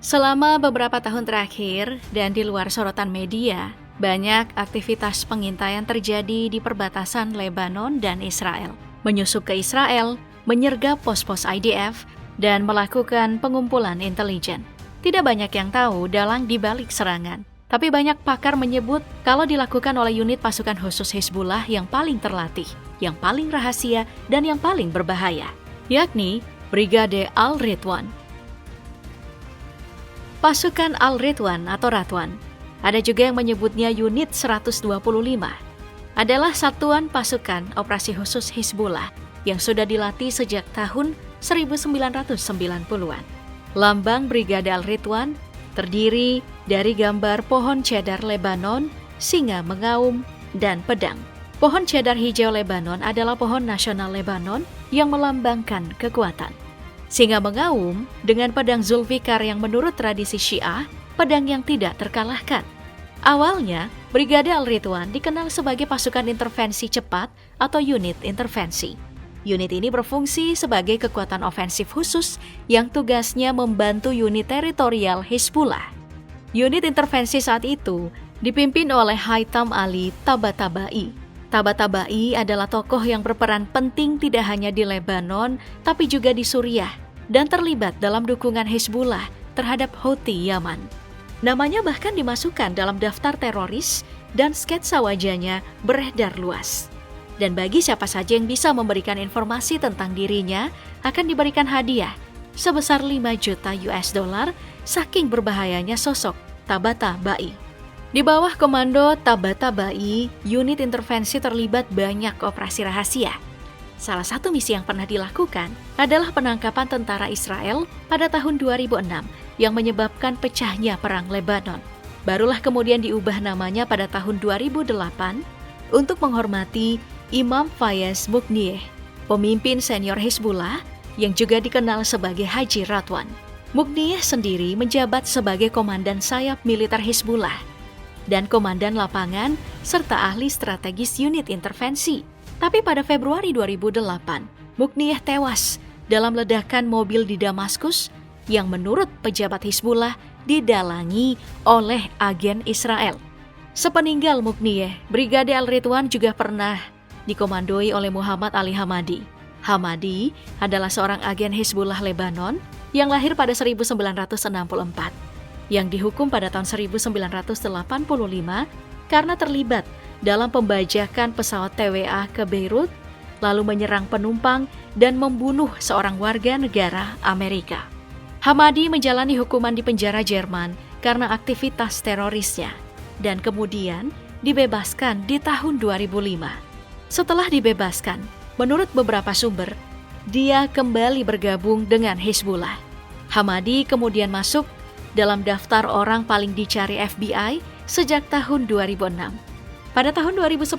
Selama beberapa tahun terakhir dan di luar sorotan media, banyak aktivitas pengintaian terjadi di perbatasan Lebanon dan Israel. Menyusup ke Israel, menyergap pos-pos IDF, dan melakukan pengumpulan intelijen. Tidak banyak yang tahu dalang di balik serangan, tapi banyak pakar menyebut kalau dilakukan oleh unit pasukan khusus Hizbullah yang paling terlatih, yang paling rahasia, dan yang paling berbahaya, yakni Brigade Al-Ridwan. Pasukan Al-Ridwan atau Radwan, ada juga yang menyebutnya Unit 125, adalah satuan pasukan operasi khusus Hizbullah yang sudah dilatih sejak tahun 1990-an. Lambang Brigade Al-Ridwan terdiri dari gambar pohon cedar Lebanon, singa mengaum, dan pedang. Pohon cedar hijau Lebanon adalah pohon nasional Lebanon yang melambangkan kekuatan. Singa mengaum dengan pedang Zulfikar yang menurut tradisi Syiah, pedang yang tidak terkalahkan. Awalnya, Brigade Al-Ridwan dikenal sebagai pasukan intervensi cepat atau unit intervensi. Unit ini berfungsi sebagai kekuatan ofensif khusus yang tugasnya membantu unit teritorial Hizbullah. Unit intervensi saat itu dipimpin oleh Haitham Ali Tabatabai. Tabatabai adalah tokoh yang berperan penting tidak hanya di Lebanon, tapi juga di Suriah, dan terlibat dalam dukungan Hizbullah terhadap Houthi Yaman. Namanya bahkan dimasukkan dalam daftar teroris dan sketsa wajahnya beredar luas. Dan bagi siapa saja yang bisa memberikan informasi tentang dirinya, akan diberikan hadiah sebesar 5 juta US dollar saking berbahayanya sosok Tabatabai. Di bawah komando Tabatabai, unit intervensi terlibat banyak operasi rahasia. Salah satu misi yang pernah dilakukan adalah penangkapan tentara Israel pada tahun 2006 yang menyebabkan pecahnya perang Lebanon. Barulah kemudian diubah namanya pada tahun 2008 untuk menghormati Imam Fayez Muqnieh, pemimpin senior Hizbullah yang juga dikenal sebagai Haji Radwan. Muqnieh sendiri menjabat sebagai komandan sayap militer Hizbullah dan komandan lapangan serta ahli strategis unit intervensi. Tapi pada Februari 2008, Muqnieh tewas dalam ledakan mobil di Damaskus yang menurut pejabat Hizbullah didalangi oleh agen Israel. Sepeninggal Muqnieh, Brigade Al-Ridwan juga pernah dikomandoi oleh Muhammad Ali Hamadi. Hamadi adalah seorang agen Hizbullah Lebanon yang lahir pada 1964, yang dihukum pada tahun 1985 karena terlibat dalam pembajakan pesawat TWA ke Beirut, lalu menyerang penumpang dan membunuh seorang warga negara Amerika. Hamadi menjalani hukuman di penjara Jerman karena aktivitas terorisnya, dan kemudian dibebaskan di tahun 2005. Setelah dibebaskan, menurut beberapa sumber, dia kembali bergabung dengan Hizbullah. Hamadi kemudian masuk dalam daftar orang paling dicari FBI sejak tahun 2006. Pada tahun 2010,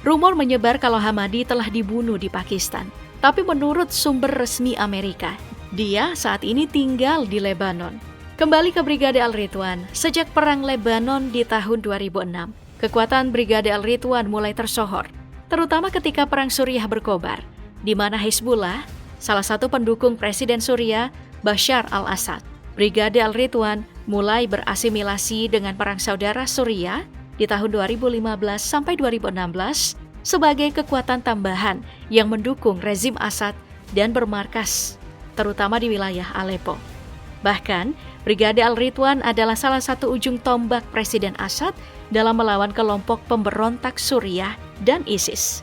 rumor menyebar kalau Hamadi telah dibunuh di Pakistan. Tapi menurut sumber resmi Amerika, dia saat ini tinggal di Lebanon. Kembali ke Brigade Al-Ridwan, sejak Perang Lebanon di tahun 2006, kekuatan Brigade Al-Ridwan mulai tersohor, terutama ketika Perang Suriah berkobar, di mana Hizbullah, salah satu pendukung Presiden Suriah, Bashar al-Assad. Brigade Al-Ridwan mulai berasimilasi dengan Perang Saudara Suriah di tahun 2015 sampai 2016 sebagai kekuatan tambahan yang mendukung rezim Assad dan bermarkas, terutama di wilayah Aleppo. Bahkan, Brigade Al-Ridwan adalah salah satu ujung tombak Presiden Assad dalam melawan kelompok pemberontak Suriah dan ISIS.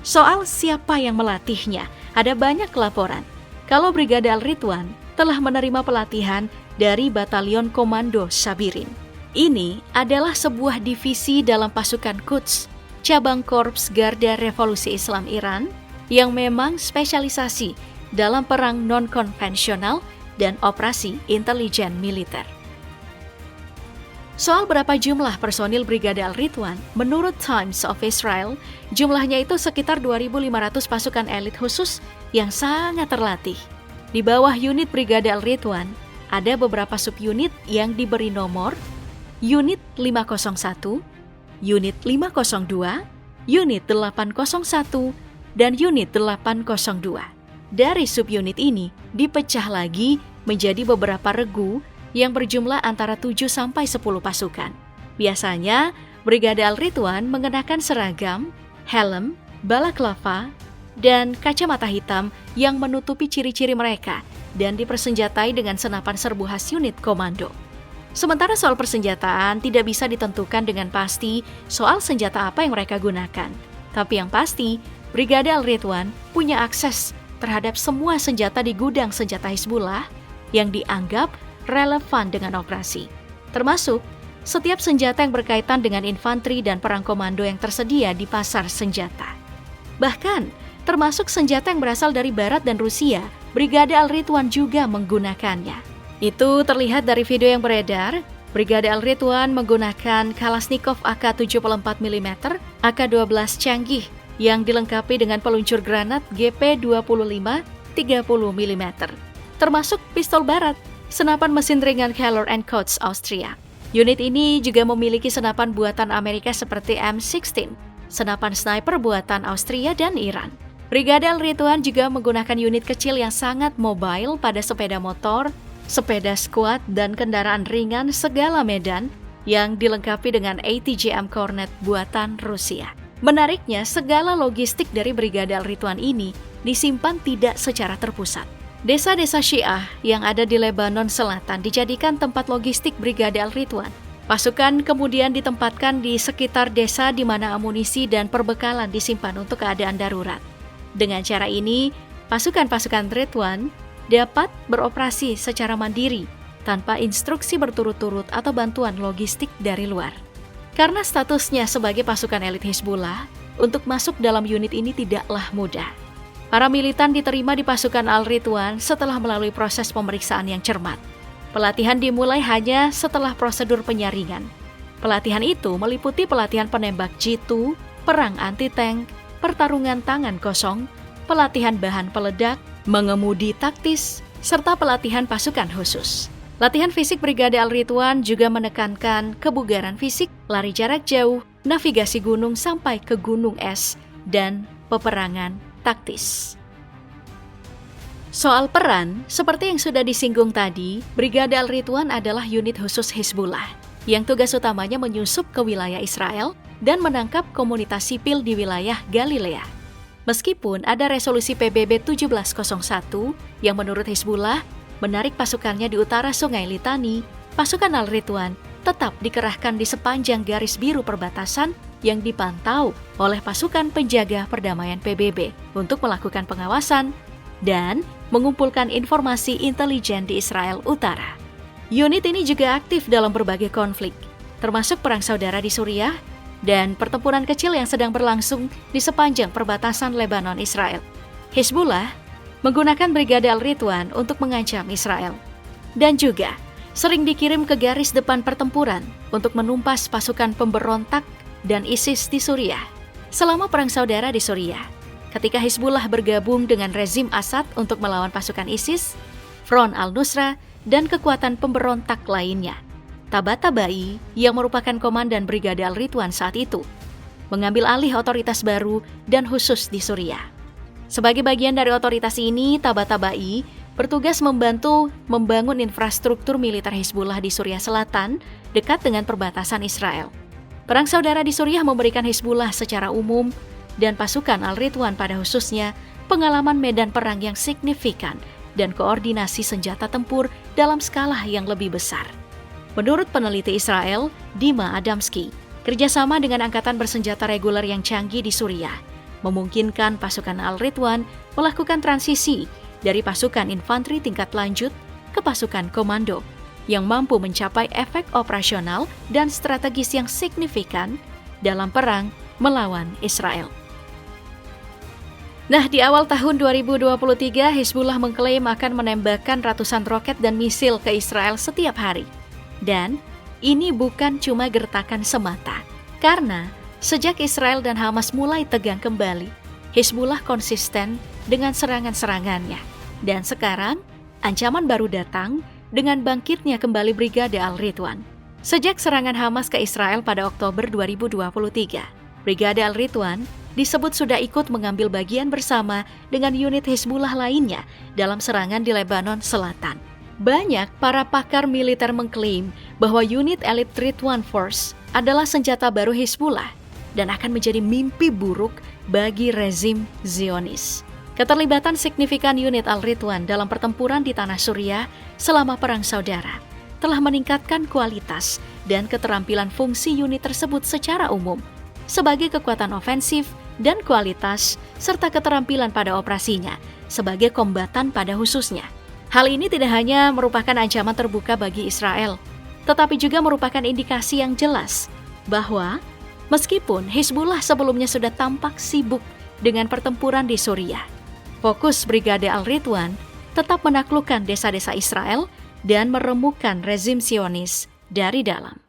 Soal siapa yang melatihnya, ada banyak laporan kalau Brigade Al-Ridwan telah menerima pelatihan dari Batalion Komando Sabirin. Ini adalah sebuah divisi dalam pasukan Quds, cabang Korps Garda Revolusi Islam Iran, yang memang spesialisasi dalam perang non-konvensional dan operasi intelijen militer. Soal berapa jumlah personil Brigade Al-Ridwan, menurut Times of Israel, jumlahnya itu sekitar 2.500 pasukan elit khusus yang sangat terlatih. Di bawah unit Brigade Al-Ridwan, ada beberapa subunit yang diberi nomor Unit 501, Unit 502, Unit 801, dan Unit 802. Dari subunit ini dipecah lagi menjadi beberapa regu yang berjumlah antara 7-10 pasukan. Biasanya, Brigade Al-Ridwan mengenakan seragam, helm, balaklava, dan kacamata hitam yang menutupi ciri-ciri mereka dan dipersenjatai dengan senapan serbu khas unit komando. Sementara soal persenjataan tidak bisa ditentukan dengan pasti soal senjata apa yang mereka gunakan. Tapi yang pasti, Brigade Al-Ridwan punya akses terhadap semua senjata di gudang senjata Hizbullah yang dianggap relevan dengan operasi. Termasuk setiap senjata yang berkaitan dengan infanteri dan perang komando yang tersedia di pasar senjata. Bahkan, termasuk senjata yang berasal dari Barat dan Rusia, Brigade Al-Ridwan juga menggunakannya. Itu terlihat dari video yang beredar. Brigade Al-Ridwan menggunakan Kalashnikov AK-74 mm, AK-12 canggih yang dilengkapi dengan peluncur granat GP25 30 mm, termasuk pistol Barat, senapan mesin ringan Keller & Koch Austria. Unit ini juga memiliki senapan buatan Amerika seperti M16, senapan sniper buatan Austria dan Iran. Brigade Al-Ridwan juga menggunakan unit kecil yang sangat mobile pada sepeda motor, sepeda squad, dan kendaraan ringan segala medan yang dilengkapi dengan ATGM Kornet buatan Rusia. Menariknya, segala logistik dari Brigade Al-Ridwan ini disimpan tidak secara terpusat. Desa-desa Syiah yang ada di Lebanon Selatan dijadikan tempat logistik Brigade Al-Ridwan. Pasukan kemudian ditempatkan di sekitar desa di mana amunisi dan perbekalan disimpan untuk keadaan darurat. Dengan cara ini, pasukan-pasukan Ridwan dapat beroperasi secara mandiri tanpa instruksi berturut-turut atau bantuan logistik dari luar. Karena statusnya sebagai pasukan elit Hizbullah, untuk masuk dalam unit ini tidaklah mudah. Para militan diterima di pasukan Al-Ridwan setelah melalui proses pemeriksaan yang cermat. Pelatihan dimulai hanya setelah prosedur penyaringan. Pelatihan itu meliputi pelatihan penembak jitu, perang anti-tank, pertarungan tangan kosong, pelatihan bahan peledak, mengemudi taktis, serta pelatihan pasukan khusus. Latihan fisik Brigade Al-Ridwan juga menekankan kebugaran fisik, lari jarak jauh, navigasi gunung sampai ke gunung es, dan peperangan taktis. Soal peran, seperti yang sudah disinggung tadi, Brigade Al-Ridwan adalah unit khusus Hizbullah yang tugas utamanya menyusup ke wilayah Israel dan menangkap komunitas sipil di wilayah Galilea. Meskipun ada resolusi PBB 1701 yang menurut Hizbullah menarik pasukannya di utara Sungai Litani, pasukan Al-Ridwan tetap dikerahkan di sepanjang garis biru perbatasan yang dipantau oleh pasukan penjaga perdamaian PBB untuk melakukan pengawasan dan mengumpulkan informasi intelijen di Israel Utara. Unit ini juga aktif dalam berbagai konflik, termasuk perang saudara di Suriah dan pertempuran kecil yang sedang berlangsung di sepanjang perbatasan Lebanon-Israel. Hizbullah menggunakan Brigade Al-Ridwan untuk mengancam Israel, dan juga sering dikirim ke garis depan pertempuran untuk menumpas pasukan pemberontak dan ISIS di Suriah. Selama perang saudara di Suriah, ketika Hizbullah bergabung dengan rezim Assad untuk melawan pasukan ISIS, Front Al-Nusra, dan kekuatan pemberontak lainnya, Tabatabai yang merupakan komandan Brigade Al-Ridwan saat itu, mengambil alih otoritas baru dan khusus di Suriah. Sebagai bagian dari otoritas ini, Tabatabai bertugas membantu membangun infrastruktur militer Hizbullah di Suriah Selatan dekat dengan perbatasan Israel. Perang saudara di Suriah memberikan Hizbullah secara umum dan pasukan Al-Ridwan pada khususnya pengalaman medan perang yang signifikan dan koordinasi senjata tempur dalam skala yang lebih besar. Menurut peneliti Israel, Dima Adamski, kerjasama dengan angkatan bersenjata reguler yang canggih di Suriah memungkinkan pasukan Al-Ridwan melakukan transisi dari pasukan infanteri tingkat lanjut ke pasukan komando yang mampu mencapai efek operasional dan strategis yang signifikan dalam perang melawan Israel. Nah, di awal tahun 2023, Hizbullah mengklaim akan menembakkan ratusan roket dan misil ke Israel setiap hari. Dan ini bukan cuma gertakan semata, karena sejak Israel dan Hamas mulai tegang kembali, Hizbullah konsisten dengan serangan-serangannya. Dan sekarang, ancaman baru datang dengan bangkitnya kembali Brigade Al-Ridwan. Sejak serangan Hamas ke Israel pada Oktober 2023, Brigade Al-Ridwan disebut sudah ikut mengambil bagian bersama dengan unit Hizbullah lainnya dalam serangan di Lebanon Selatan. Banyak para pakar militer mengklaim bahwa unit Elite Ridwan Force adalah senjata baru Hizbullah dan akan menjadi mimpi buruk bagi rezim Zionis. Keterlibatan signifikan unit Al-Ridwan dalam pertempuran di tanah Suriah selama Perang Saudara telah meningkatkan kualitas dan keterampilan fungsi unit tersebut secara umum sebagai kekuatan ofensif dan kualitas serta keterampilan pada operasinya sebagai kombatan pada khususnya. Hal ini tidak hanya merupakan ancaman terbuka bagi Israel, tetapi juga merupakan indikasi yang jelas bahwa meskipun Hizbullah sebelumnya sudah tampak sibuk dengan pertempuran di Suriah, fokus Brigade Al-Ridwan tetap menaklukkan desa-desa Israel dan meremukkan rezim Zionis dari dalam.